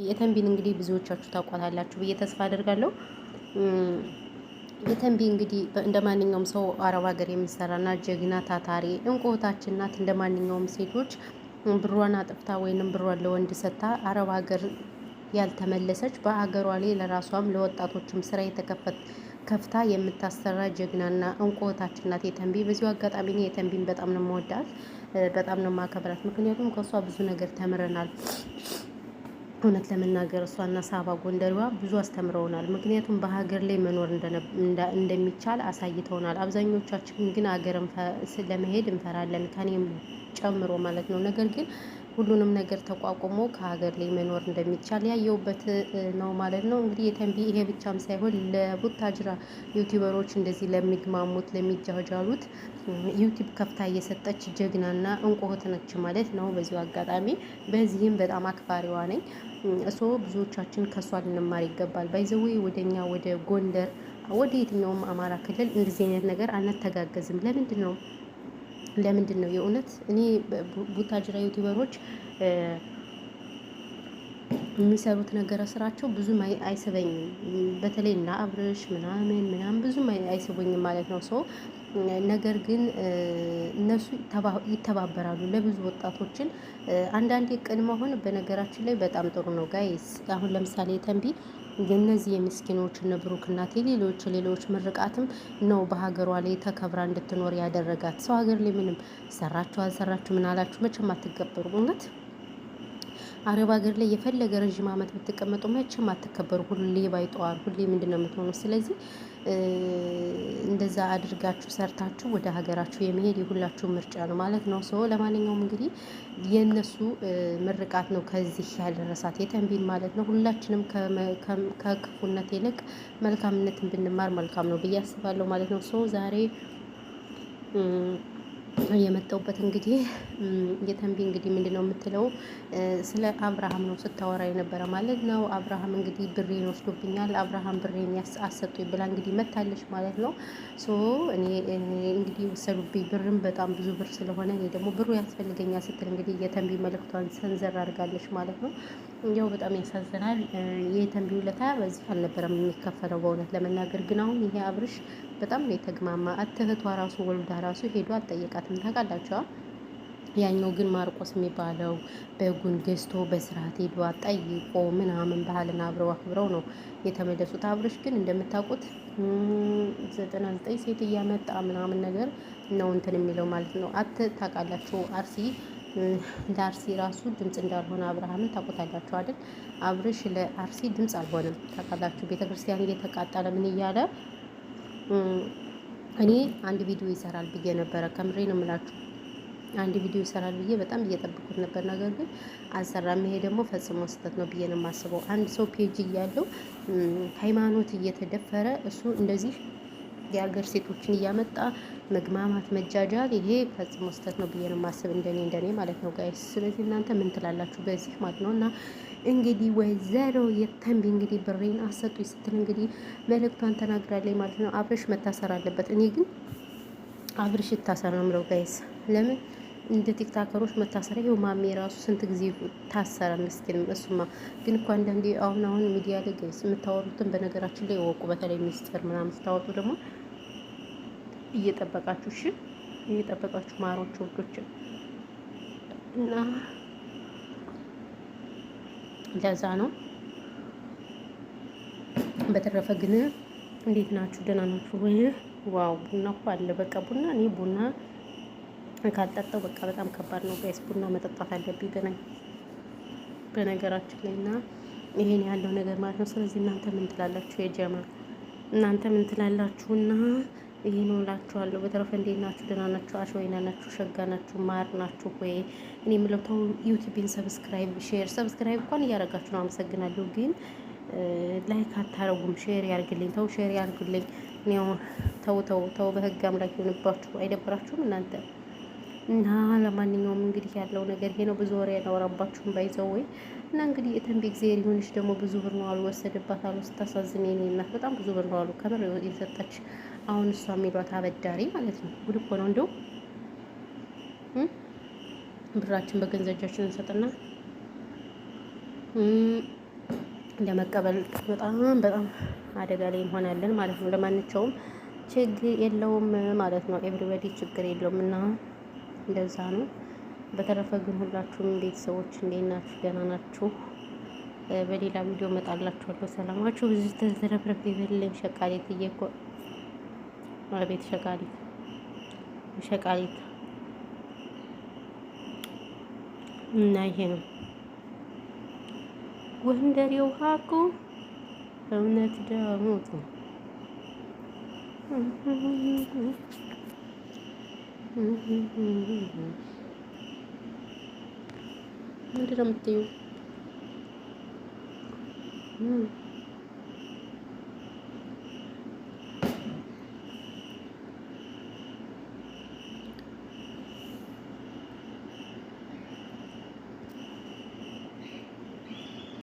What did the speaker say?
የተንቢን እንግዲህ ብዙዎቻችሁ ታውቋታላችሁ ብዬ ተስፋ አደርጋለሁ። የተንቢ እንግዲህ እንደ ማንኛውም ሰው አረብ ሀገር የምትሰራና ጀግና ታታሪ እንቁታችን ናት። እንደ ማንኛውም ሴቶች ብሯን አጥፍታ ወይንም ብሯን ለወንድ ሰጥታ አረብ ሀገር ያልተመለሰች በሀገሯ ላይ ለራሷም ለወጣቶችም ስራ ከፍታ የምታሰራ ጀግናና እንቁታችን ናት የተንቢ። በዚሁ አጋጣሚ እኔ የተንቢን በጣም ነው የምወዳት፣ በጣም ነው የማከብራት። ምክንያቱም ከእሷ ብዙ ነገር ተምረናል። እውነት ለመናገር እሷና ሳባ ጎንደሪዋ ብዙ አስተምረውናል። ምክንያቱም በሀገር ላይ መኖር እንደሚቻል አሳይተውናል። አብዛኞቻችን ግን ሀገር ለመሄድ እንፈራለን፣ ከኔም ጨምሮ ማለት ነው። ነገር ግን ሁሉንም ነገር ተቋቁሞ ከሀገር ላይ መኖር እንደሚቻል ያየውበት ነው ማለት ነው። እንግዲህ የተንቢ ይሄ ብቻም ሳይሆን ለቡታጅራ ዩቲዩበሮች እንደዚህ ለሚግማሙት ለሚጃጃሉት ዩቲዩብ ከፍታ እየሰጠች ጀግናና እንቁ ነች ማለት ነው። በዚሁ አጋጣሚ በዚህም በጣም አክባሪዋ ነኝ። እሱ ብዙዎቻችን ከሷ ልንማር ይገባል። ባይዘዌ ወደኛ ወደ ጎንደር ወደ የትኛውም አማራ ክልል እንደዚህ አይነት ነገር አንተጋገዝም። ለምንድን ነው የእውነት እኔ ቡታጅራ ዩቲዩበሮች የሚሰሩት ነገር ስራቸው ብዙም አይስበኝም። በተለይ እና አብርሽ ምናምን ብዙም አይስቡኝም ማለት ነው። ሰው ነገር ግን እነሱ ይተባበራሉ ለብዙ ወጣቶችን። አንዳንዴ ቅን መሆን በነገራችን ላይ በጣም ጥሩ ነው ጋይስ። አሁን ለምሳሌ ተንቢ የነዚህ የምስኪኖች እነ ብሩክ እናት ሌሎች ምርቃትም ነው በሀገሯ ላይ ተከብራ እንድትኖር ያደረጋት። ሰው ሀገር ላይ ምንም ሰራችሁ አልሰራችሁ ምን አላችሁ መቼም አትገበሩ። እውነት አረብ ሀገር ላይ የፈለገ ረዥም ዓመት ብትቀመጡ መቼም አትከበሩ። ሁሌ ባይጠዋር ሁሌ ምንድን ነው የምትሆኑ? ስለዚህ እንደዛ አድርጋችሁ ሰርታችሁ ወደ ሀገራችሁ የመሄድ የሁላችሁ ምርጫ ነው ማለት ነው። ሰው ለማንኛውም እንግዲህ የእነሱ ምርቃት ነው ከዚህ ያደረሳት የተንቢን ማለት ነው። ሁላችንም ከክፉነት ይልቅ መልካምነትን ብንማር መልካም ነው ብዬ አስባለሁ ማለት ነው። ሰው ዛሬ የመጣሁበት እንግዲህ የተንቢ እንግዲህ ምንድነው የምትለው ስለ አብርሃም ነው ስታወራ የነበረ ማለት ነው። አብርሃም እንግዲህ ብሬን ወስዶብኛል፣ አብርሃም ብሬን አሰጡኝ ብላ እንግዲህ መታለች ማለት ነው። ሶ እኔ እንግዲህ ወሰዱብኝ ብርም በጣም ብዙ ብር ስለሆነ እኔ ደግሞ ብሩ ያስፈልገኛል ስትል እንግዲህ የተንቢ መልእክቷን ሰንዘር አድርጋለች ማለት ነው። ያው በጣም ያሳዝናል። የተንቢ ውለታ በዚህ አልነበረም የሚከፈለው በእውነት ለመናገር ግን አሁን ይሄ አብርሽ በጣም ነው የተግማማ። እህቷ ራሱ ወልዳ ራሱ ሄዶ አልጠየቃትም ታውቃላችሁ። ያኛው ግን ማርቆስ የሚባለው በጉን ገዝቶ በስርዓት ሄዶ ጠይቆ ምናምን ባህልን አብረው አክብረው ነው የተመለሱት። አብርሽ ግን እንደምታውቁት 99 ሴት እያመጣ ምናምን ነገር ነው እንትን የሚለው ማለት ነው። ታውቃላችሁ አርሲ ለአርሲ ራሱ ድምፅ እንዳልሆነ አብርሃምን ታውቁታላችሁ አይደል? አብርሽ ለአርሲ ድምፅ አልሆነም ታውቃላችሁ። ቤተክርስቲያን እየተቃጠለ ምን እያለ እኔ አንድ ቪዲዮ ይሰራል ብዬ ነበረ። ከምሬ ነው የምላችሁ። አንድ ቪዲዮ ይሰራል ብዬ በጣም እየጠበኩት ነበር። ነገር ግን አልሰራም። ይሄ ደግሞ ፈጽሞ ስህተት ነው ብዬ ነው የማስበው። አንድ ሰው ፔጅ እያለው ሃይማኖት እየተደፈረ እሱ እንደዚህ የሀገር ሴቶችን እያመጣ መግማማት መጃጃል፣ ይሄ ፈጽሞ ስህተት ነው ብዬ ነው የማስብ፣ እንደኔ ማለት ነው ጋይስ። ስለዚህ እናንተ ምን ትላላችሁ በዚህ ማለት ነው? እና እንግዲህ ወይዘሮ የተንቢ እንግዲህ ብሬን አሰጡኝ ስትል እንግዲህ መልእክቷን ተናግራለች ማለት ነው። አብርሽ መታሰር አለበት። እኔ ግን አብርሽ ይታሰር ነው የምለው ጋይስ። ለምን እንደ ቲክታከሮች መታሰር? ይኸው ማሜ ራሱ ስንት ጊዜ ታሰረ ምስኪን። እሱማ ግን እኮ አንዳንዴ አሁን ሚዲያ ላይ ጋይስ የምታወሩትን በነገራችን ላይ ወቁ። በተለይ ሚስጥር ምናምን ስታወጡ ደግሞ እየጠበቃችሁ እሺ፣ እየጠበቃችሁ ማሮች ወዶችን እና ለዛ ነው። በተረፈ ግን እንዴት ናችሁ? ደህና ናችሁ ወይ? ዋው ቡና እኮ አለ። በቃ ቡና እኔ ቡና ካልጠጣው በቃ በጣም ከባድ ነው ጋይስ። ቡና መጠጣት አለብኝ በነገራችን ላይ እና ይሄን ያለው ነገር ማለት ነው። ስለዚህ እናንተ ምን ትላላችሁ? የጀማ እናንተ ምን ትላላችሁና ይሄ ነው እላችኋለሁ። በተረፈ እንዴት ናችሁ? ደህና ናችሁ? አሽወይና ናችሁ? ሸጋ ናችሁ? ማር ናችሁ ወይ? እኔ የምለው ተው ዩቲዩብን ሰብስክራይብ እንኳን እያደረጋችሁ ነው። አመሰግናለሁ። ግን ላይክ አታረጉም። ሼር ያርግልኝ። ተው ሼር ያርግልኝ። እኔው ተው በህግ አምላክ ይሆንባችሁ። አይደብራችሁም እናንተ? እና ለማንኛውም እንግዲህ ያለው ነገር ይሄ ነው። ብዙ ወሬ ያወራባችሁም ባይዘው ወይ እና እንግዲህ የተንቢ እግዚአብሔር ይሁንሽ። ደግሞ ብዙ ብር ነው አሉ ወሰደባት አሉ። ስታሳዝን የኔ እናት በጣም ብዙ ብር ነው አሉ ከምር የሰጠች። አሁን እሷ የሚሏት አበዳሪ ማለት ነው። ጉድ እኮ ነው። እንደው ብራችን በገንዘብ እጃችን እንሰጥና ለመቀበል በጣም በጣም አደጋ ላይ እንሆናለን ማለት ነው። ለማንኛውም ችግር የለውም ማለት ነው። ኤቭሪበዲ ችግር የለውም እና እንደዛ ነው። በተረፈ ግን ሁላችሁም ቤተሰቦች እንዴት ናችሁ? ደህና ናችሁ? በሌላ ቪዲዮ እመጣላችኋለሁ። ሰላማችሁ ብዙ ተዝረፍረፍ ይበልልኝ። ሸቃሊት እየኮ ቤት ሸቃሊት ሸቃሊት እና ይሄ ነው ጎንደሬው ሀቁ እውነት ደሞቱ ምንድን ነው የምትይው?